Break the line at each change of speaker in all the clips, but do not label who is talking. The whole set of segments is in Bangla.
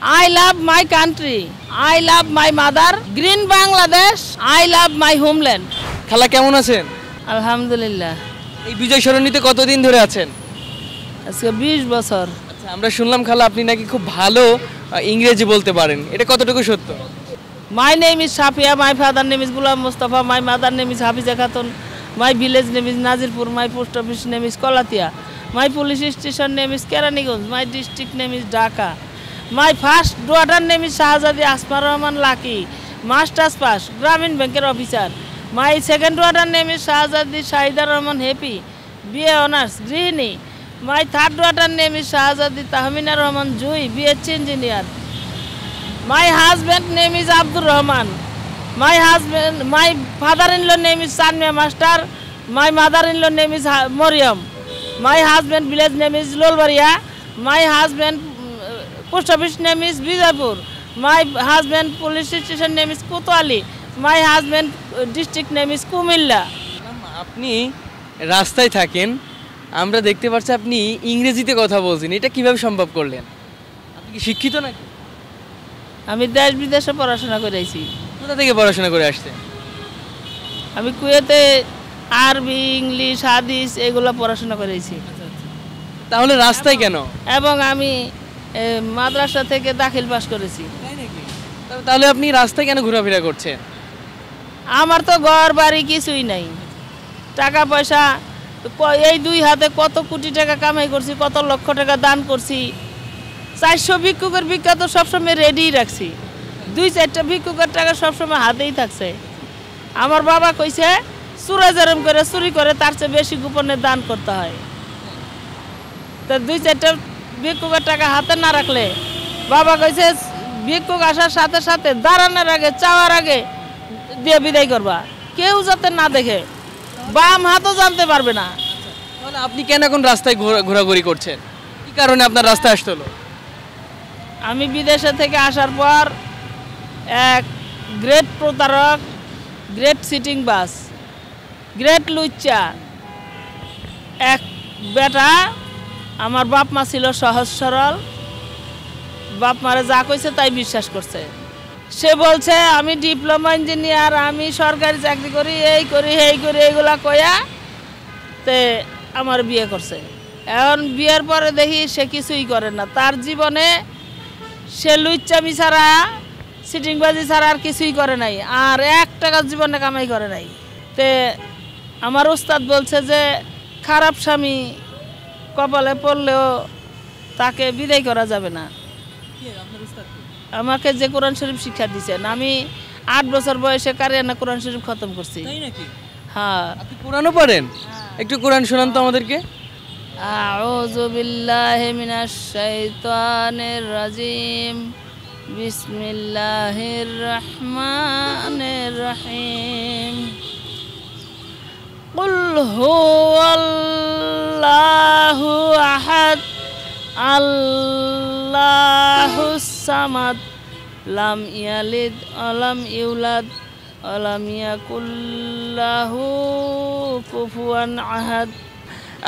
I love my country. I love my mother. Green Bangladesh. I love my homeland.
খালা কেমন আছেন?
আলহামদুলিল্লাহ।
এই বিজয় সরণিতে কতদিন ধরে আছেন?
আজকে 20 বছর।
আচ্ছা, আমরা শুনলাম খালা আপনি নাকি খুব ভালো ইংরেজি বলতে পারেন, এটা কতটুকু সত্য?
My name is Shafia. My father name is Gulam Mustafa. My mother name is Hafiza Khatun. My village name is Nazirpur. My post office name is Kolatia. My police station name is Keraniganj. My district name is Dhaka. My first daughter name is Shahzadi Asma Rahman Laki. Masters pass. Gramin Banker officer. My second daughter name is Shahzadi Shahida Rahman Happy. BA honors. Grini. My third daughter name is Shahzadi Tahmina Rahman Jui. BH engineer. My husband name is Abdul Rahman. My father-in-law name is Sanmia Master. My mother-in-law name is Moriam. My husband village name is Lolbaria. My husband post office name is Bijapur. My husband police station name is Kotwali. My husband district name is Kumilla.
আপনি রাস্তায় থাকেন, আমরা দেখতে পাচ্ছি আপনি ইংরেজিতে কথা বলছেন, এটা কিভাবে সম্ভব করলেন? আপনি কি শিক্ষিত নাকি?
আমি দেশ বিদেশে পড়াশোনা করেছি।
কোথা থেকে পড়াশোনা করে আসছেন?
আমি কুয়েতে আরবি, ইংলিশ, হাদিস এগুলো পড়াশোনা করেছি।
তাহলে রাস্তায় কেন?
এবং আমি মাদ্রাসা থেকে দাখিল পাস করেছি।
তাহলে আপনি রাস্তায় কেন ঘোরাফেরা করছেন?
আমার তো ঘর বাড়ি কিছুই নাই, টাকা পয়সা এই দুই হাতে কত কোটি টাকা কামাই করছি, কত লক্ষ টাকা দান করছি। 400 ভিক্ষুকের ভিক্ষা তো সবসময় রেডি রাখছি, 2-4টা ভিক্ষুকের টাকা সবসময় হাতেই থাকছে। আমার বাবা কইছে চুরা যেরম করে চুরি করে তার চেয়ে বেশি গোপনে দান করতে হয়। তো 2-4টা ভিক্ষুকের টাকা হাতে না রাখলে বাবা কইছে ভিক্ষুক আসার সাথে সাথে দাঁড়ানোর আগে চাওয়ার আগে দিয়ে বিদায় করবা, কেউ যাতে না দেখে, বাম হাতও জানতে পারবে না।
তাহলে আপনি কেন এখন রাস্তায় ঘোরাঘুরি করছেন? কি কারণে আপনার রাস্তায় আসতে হলো?
আমি বিদেশে থেকে আসার পর এক গ্রেট প্রতারক, গ্রেট সিটিং বাস, গ্রেট লুচ্চা এক বেটা, আমার বাপ মা ছিল সহজ সরল, বাপ মারে যা কইছে তাই বিশ্বাস করছে। সে বলছে আমি ডিপ্লোমা ইঞ্জিনিয়ার, আমি সরকারি চাকরি করি, এই করি এই করি, এইগুলা কয়া তে আমার বিয়ে করছে। এখন বিয়ের পরে দেখি সে কিছুই করে না, তার জীবনে সে লুচ্চামি ছাড়া সিটিংবাজি ছাড়া আর কিছুই করে নাই, আর 1 টাকা জীবনে কামাই করে নাই। তে আমার উস্তাদ বলছে যে খারাপ স্বামী কপালে পড়লেও তাকে বিদায় করা যাবে না। আমাকে যে কোরআন শরীফ শিক্ষা দিয়েছেন, আমি 8 বছর বয়সে কারিয়ানা কোরআন শরীফ খতম করছি। হ্যাঁ।
আপনি কোরআনও পড়েন? একটু কোরআন শোনান তো আমাদেরকে।
আউযু বিল্লাহি মিনাশ শাইতানির রাজিম। বিসমিল্লাহির রহমানির রহিম। কুল হুয়াল্লাহু আহাদ আল্লাহুস সামাদ লাম ইয়ালিদ ওয়া লাম ইউলাদ ওয়া লাম ইয়াকুল লাহু কুফুয়ান আহাদ।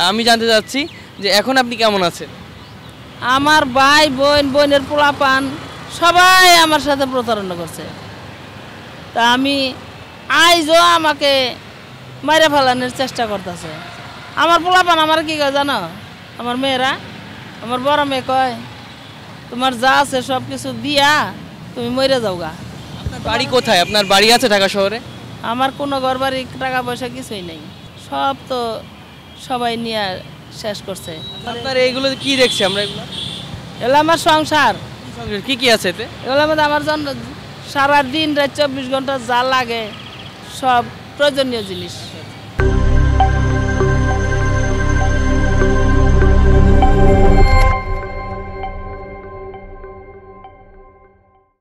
আমি জানতে চাচ্ছি যে এখন আপনি কেমন আছেন?
আমার ভাই বোন, বোনের পোলাপান সবাই আমার সাথে প্রতারণা করছে, তা আমি আইজও আমাকে মাইরা ফেলানোর চেষ্টা করতেছে। আমার পোলাপান আমার কি কয় জানো? আমার মেয়েরা, আমার বড় মেয়ে কয় তোমার যা আছে সব কিছু দিয়া তুমি মরে যাওগা।
আপনার বাড়ি কোথায়? আপনার বাড়ি আছে ঢাকা শহরে?
আমার কোনো ঘর বাড়ি টাকা পয়সা কিছুই নেই, সব তো সবাই নিয়ে শেষ করছে।
আপনার এইগুলো কি দেখছি আমরা?
এগুলো আমার সংসার।
কি কি আছে এতে?
এগুলোর মধ্যে আমার জন্য সারা দিন রাত 24 ঘন্টা যা লাগে সব প্রয়োজনীয় জিনিস।